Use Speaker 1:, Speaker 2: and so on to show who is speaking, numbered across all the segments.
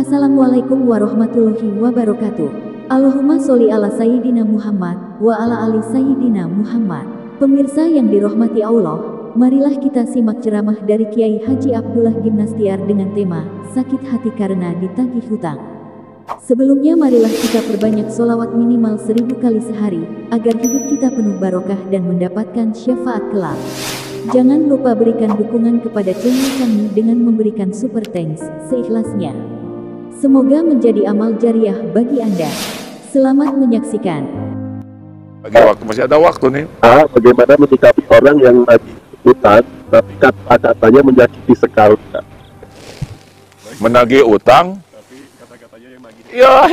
Speaker 1: Assalamualaikum warahmatullahi wabarakatuh. Allahumma sholli ala Sayyidina Muhammad wa ala ali Sayyidina Muhammad. Pemirsa yang dirahmati Allah, marilah kita simak ceramah dari Kiai Haji Abdullah Gimnastiar dengan tema Sakit Hati Karena Ditagih Hutang. Sebelumnya marilah kita perbanyak sholawat minimal 1000 kali sehari, agar hidup kita penuh barokah dan mendapatkan syafaat kelak. Jangan lupa berikan dukungan kepada channel kami dengan memberikan super thanks seikhlasnya. Semoga menjadi amal jariah bagi Anda. Selamat menyaksikan.
Speaker 2: Masih ada waktu nih.
Speaker 3: Bagaimana menyikapi orang yang lagi utang tapi kata-katanya menyakiti sekali?
Speaker 2: Menagih utang, ya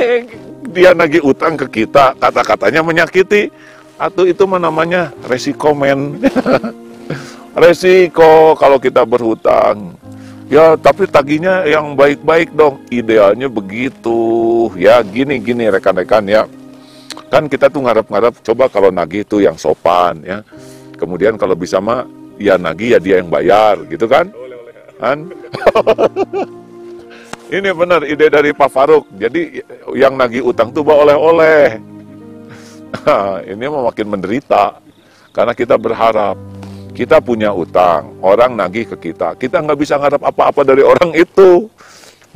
Speaker 2: dia nagih utang ke kita, kata-katanya menyakiti. Atau itu namanya resiko men. Resiko kalau kita berhutang. Ya, tapi tagihnya yang baik-baik dong. Idealnya begitu. Ya, gini rekan-rekan ya. Kan kita tuh ngarep-ngarep, coba kalau nagih itu yang sopan ya. Kemudian kalau bisa mah, ya nagih ya dia yang bayar, gitu kan? Kan? Ini benar ide dari Pak Faruk. Jadi yang nagih utang tuh bawa oleh-oleh. Ini mau makin menderita. Karena kita berharap. Kita punya utang, orang nagih ke kita. Kita nggak bisa ngarap apa-apa dari orang itu.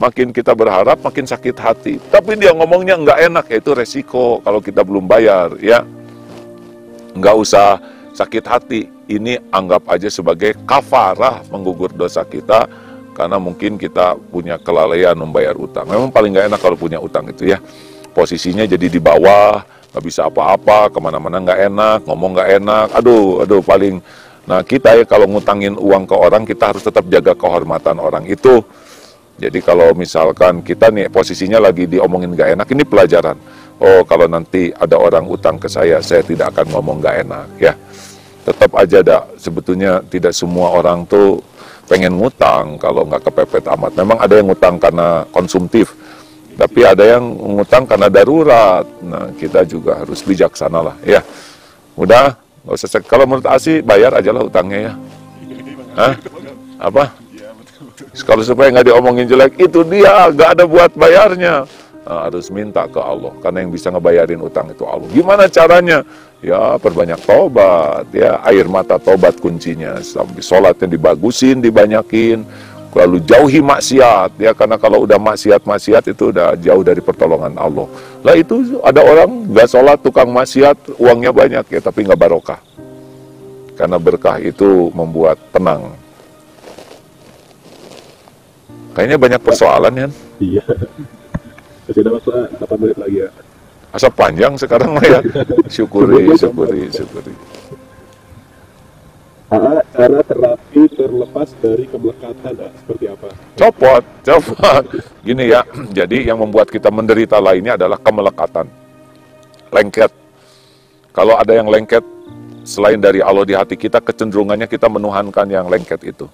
Speaker 2: Makin kita berharap, makin sakit hati. Tapi dia ngomongnya nggak enak, yaitu resiko kalau kita belum bayar, ya. Nggak usah sakit hati. Ini anggap aja sebagai kafarah menggugur dosa kita, karena mungkin kita punya kelalaian membayar utang. Memang paling nggak enak kalau punya utang itu ya. Posisinya jadi di bawah, nggak bisa apa-apa, kemana-mana nggak enak, ngomong nggak enak. Aduh, paling... Nah kita ya kalau ngutangin uang ke orang, kita harus tetap jaga kehormatan orang itu. Jadi kalau misalkan kita nih posisinya lagi diomongin gak enak, ini pelajaran. Oh kalau nanti ada orang utang ke saya tidak akan ngomong gak enak ya. Tetap aja sebetulnya tidak semua orang tuh pengen ngutang kalau nggak kepepet amat. Memang ada yang ngutang karena konsumtif, tapi ada yang ngutang karena darurat. Nah kita juga harus bijaksana lah ya. Udah. Nggak usah, kalau menurut Asi bayar aja lah utangnya ya. Hah? Apa? Kalau supaya nggak diomongin jelek, itu dia nggak ada buat bayarnya. Nah, harus minta ke Allah, karena yang bisa ngebayarin utang itu Allah. Gimana caranya? Ya perbanyak tobat, ya air mata tobat kuncinya. Sampai sholatnya dibagusin, dibanyakin. Lalu jauhi maksiat, ya karena kalau udah maksiat itu udah jauh dari pertolongan Allah. Lah itu ada orang nggak sholat, tukang maksiat, uangnya banyak ya tapi nggak barokah. Karena berkah itu membuat tenang. Kayaknya banyak persoalan ya.
Speaker 3: Iya. Masih ada waktu 8 menit lagi ya.
Speaker 2: Asa panjang sekarang ya. Syukuri.
Speaker 3: Cara terapi terlepas dari kemelekatan seperti apa?
Speaker 2: Copot. Gini ya, jadi yang membuat kita menderita lainnya adalah kemelekatan. Lengket. Kalau ada yang lengket selain dari Allah di hati kita, kecenderungannya kita menuhankan yang lengket itu.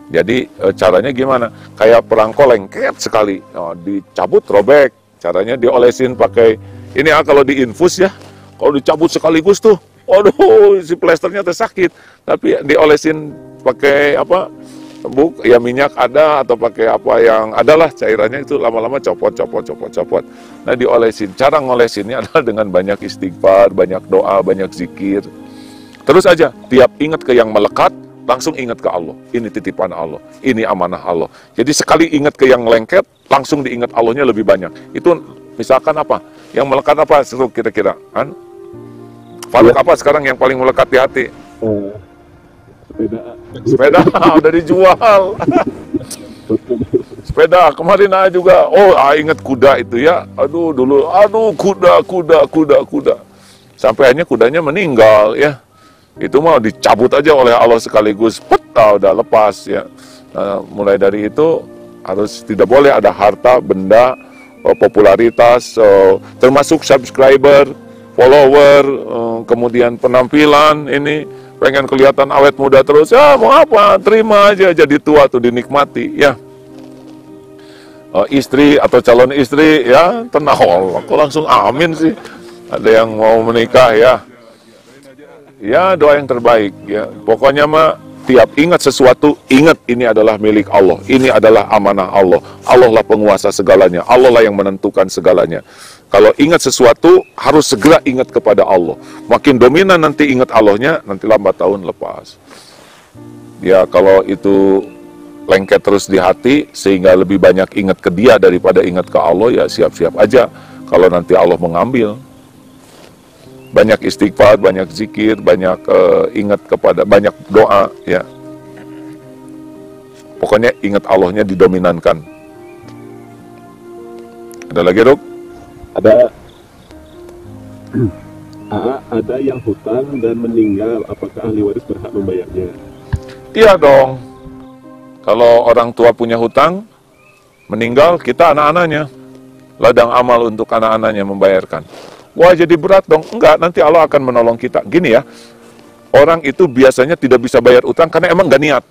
Speaker 2: Jadi caranya gimana? Kayak perangko lengket sekali, dicabut robek. Caranya diolesin pakai ini kalau diinfus ya, kalau dicabut sekaligus tuh. Waduh, si plesternya tersakit. Tapi diolesin pakai apa? Ya minyak ada atau pakai apa yang adalah cairannya itu lama-lama copot. Nah diolesin. Cara ngolesinnya adalah dengan banyak istighfar, banyak doa, banyak zikir. Terus aja, tiap ingat ke yang melekat, langsung ingat ke Allah. Ini titipan Allah, ini amanah Allah. Jadi sekali ingat ke yang lengket, langsung diingat Allahnya lebih banyak. Itu misalkan apa? Yang melekat apa? Seru kira-kira, kan? Faruk apa sekarang yang paling melekat di hati? Sepeda udah dijual. Sepeda kemarin juga. Ingat kuda itu ya. Aduh kuda. Sampai akhirnya kudanya meninggal ya. Itu mau dicabut aja oleh Allah sekaligus. Udah lepas ya. Nah, mulai dari itu harus tidak boleh ada harta, benda, popularitas, termasuk subscriber, follower, kemudian penampilan, ini pengen kelihatan awet muda terus, ya mau apa, terima aja, jadi tua tuh dinikmati, ya. Istri atau calon istri, ya tenang, kok langsung amin sih, ada yang mau menikah ya, ya doa yang terbaik, ya pokoknya mah Tiap ingat sesuatu, ingat ini adalah milik Allah, ini adalah amanah Allah. Allah lah penguasa segalanya, Allah lah yang menentukan segalanya. Kalau ingat sesuatu, harus segera ingat kepada Allah. Makin dominan nanti ingat Allahnya, nanti lambat tahun lepas. Ya, kalau itu lengket terus di hati, sehingga lebih banyak ingat ke dia daripada ingat ke Allah, ya siap-siap aja kalau nanti Allah mengambil. Banyak istighfar, banyak zikir, banyak ingat kepada, banyak doa, ya. Pokoknya ingat Allahnya didominankan. Ada lagi, Ruk?
Speaker 3: Ada. Ada yang hutang dan meninggal, apakah ahli waris berhak membayarnya?
Speaker 2: Iya dong. Kalau orang tua punya hutang, meninggal, kita anak-anaknya. Ladang amal untuk anak-anaknya membayarkan. Wah, jadi berat dong. Enggak, nanti Allah akan menolong kita. Gini ya, orang itu biasanya tidak bisa bayar utang karena emang gak niat.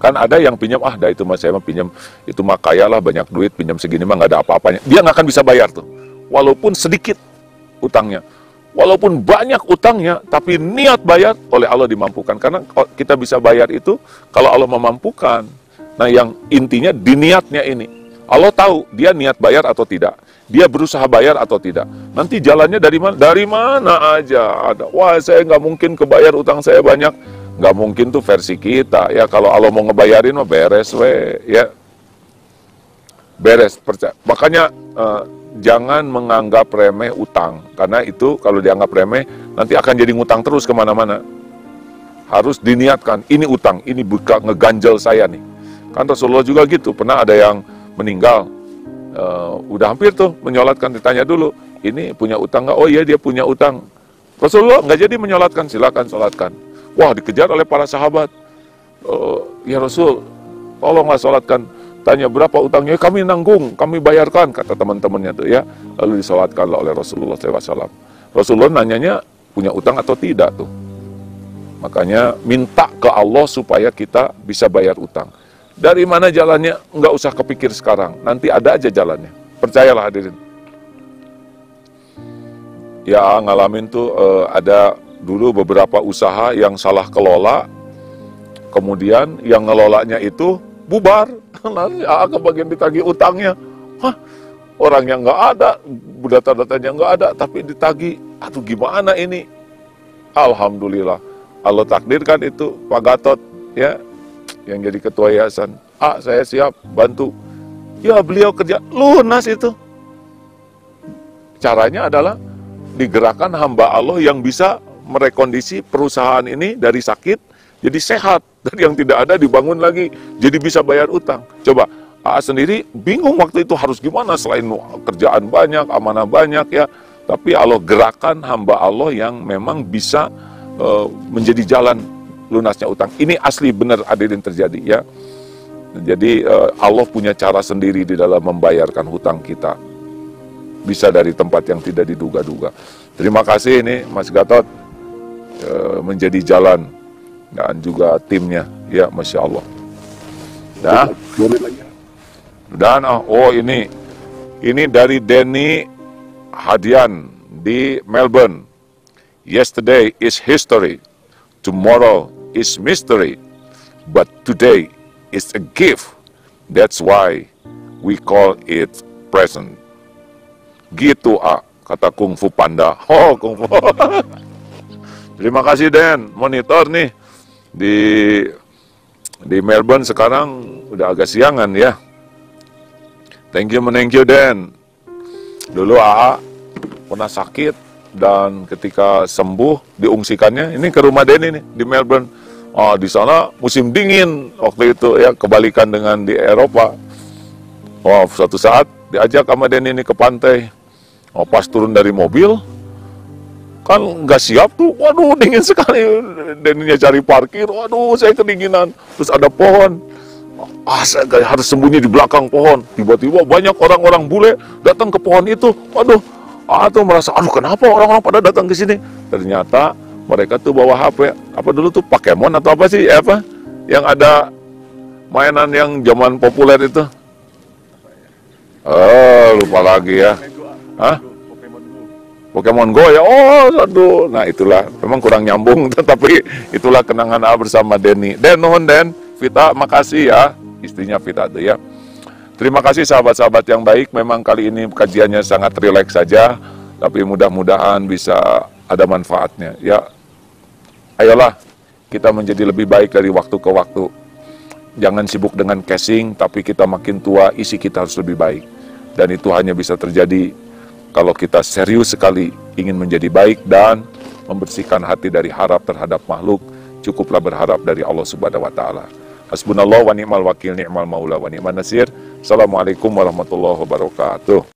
Speaker 2: Kan ada yang pinjam, dah itu mas saya mah pinjam, itu mah kaya lah, banyak duit, pinjam segini mah gak ada apa-apanya. Dia gak akan bisa bayar tuh. Walaupun sedikit utangnya. Walaupun banyak utangnya, tapi niat bayar oleh Allah dimampukan. Karena kita bisa bayar itu kalau Allah memampukan. Nah, yang intinya di niatnya ini. Allah tahu dia niat bayar atau tidak. Dia berusaha bayar atau tidak. Nanti jalannya dari mana? Dari mana aja ada. Wah, saya nggak mungkin kebayar utang saya banyak. Nggak mungkin tuh versi kita. Ya, kalau Allah mau ngebayarin mah beres we. Ya, beres. Percaya. Makanya jangan menganggap remeh utang. Karena itu kalau dianggap remeh, nanti akan jadi ngutang terus kemana-mana. Harus diniatkan. Ini utang. Ini bukan ngeganjel saya nih. Kan Rasulullah juga gitu. Pernah ada yang meninggal. Udah hampir tuh menyolatkan, ditanya dulu, ini punya utang nggak? Oh iya, dia punya utang. Rasulullah nggak jadi menyolatkan, silakan solatkan. Wah, dikejar oleh para sahabat. Ya Rasul, tolonglah solatkan. Tanya berapa utangnya? Kami nanggung, kami bayarkan, kata teman-temannya tuh ya. Lalu disolatkanlah oleh Rasulullah SAW. Rasulullah nanyanya punya utang atau tidak tuh. Makanya minta ke Allah supaya kita bisa bayar utang. Dari mana jalannya? Nggak usah kepikir sekarang. Nanti ada aja jalannya. Percayalah hadirin. Ya, ngalamin tuh ada dulu beberapa usaha yang salah kelola. Kemudian yang ngelolanya itu bubar. Nanti kebagian ditagih utangnya. Hah? Orangnya nggak ada. Data-datanya nggak ada. Tapi ditagih. Aduh, gimana ini? Alhamdulillah. Allah takdirkan itu Pak Gatot. Ya, yang jadi ketua yayasan, saya siap bantu. Ya, beliau kerja lunas itu. Caranya adalah digerakkan hamba Allah yang bisa merekondisi perusahaan ini dari sakit jadi sehat, dan yang tidak ada dibangun lagi jadi bisa bayar utang. Coba sendiri bingung waktu itu harus gimana, selain kerjaan banyak, amanah banyak ya, tapi Allah gerakan hamba Allah yang memang bisa menjadi jalan lunasnya utang. Ini asli benar hadirin terjadi ya. Jadi Allah punya cara sendiri di dalam membayarkan hutang kita. Bisa dari tempat yang tidak diduga-duga. Terima kasih ini Mas Gatot menjadi jalan, dan juga timnya ya, Masya Allah. Dan ini dari Denny Hadian di Melbourne. Yesterday is history, tomorrow is mystery, but today is a gift. That's why we call it present. Gitu kata Kung Fu Panda. Kung Fu. Terima kasih Den, monitor nih di Melbourne sekarang udah agak siangan ya. Thank you Den. Dulu pernah sakit dan ketika sembuh diungsikannya ini ke rumah Den ini di Melbourne. Di sana musim dingin waktu itu ya, kebalikan dengan di Eropa. Suatu saat diajak sama Den ini ke pantai. Pas turun dari mobil kan nggak siap tuh, waduh dingin sekali. Deninya cari parkir, waduh saya kedinginan. Terus ada pohon, saya harus sembunyi di belakang pohon. Tiba-tiba banyak orang-orang bule datang ke pohon itu. Waduh, tuh merasa, kenapa orang-orang pada datang ke sini? Ternyata mereka tuh bawa HP, apa dulu tuh Pokemon atau apa sih, yang ada mainan yang zaman populer itu. Lupa lagi ya. Pokemon Go ya, oh aduh. Nah itulah, memang kurang nyambung, tetapi itulah kenangan A bersama Denny. Den, nuhun Den, Vita, makasih ya, istrinya Vita tuh ya. Terima kasih sahabat-sahabat yang baik, memang kali ini kajiannya sangat rileks saja, tapi mudah-mudahan bisa ada manfaatnya. Ya, ayolah kita menjadi lebih baik dari waktu ke waktu. Jangan sibuk dengan casing, tapi kita makin tua, isi kita harus lebih baik. Dan itu hanya bisa terjadi kalau kita serius sekali ingin menjadi baik dan membersihkan hati dari harap terhadap makhluk, cukuplah berharap dari Allah Subhanahu wa taala. Hasbunallah wa ni'mal wakil, ni'mal maula wa ni'man nasir. Assalamualaikum warahmatullahi wabarakatuh.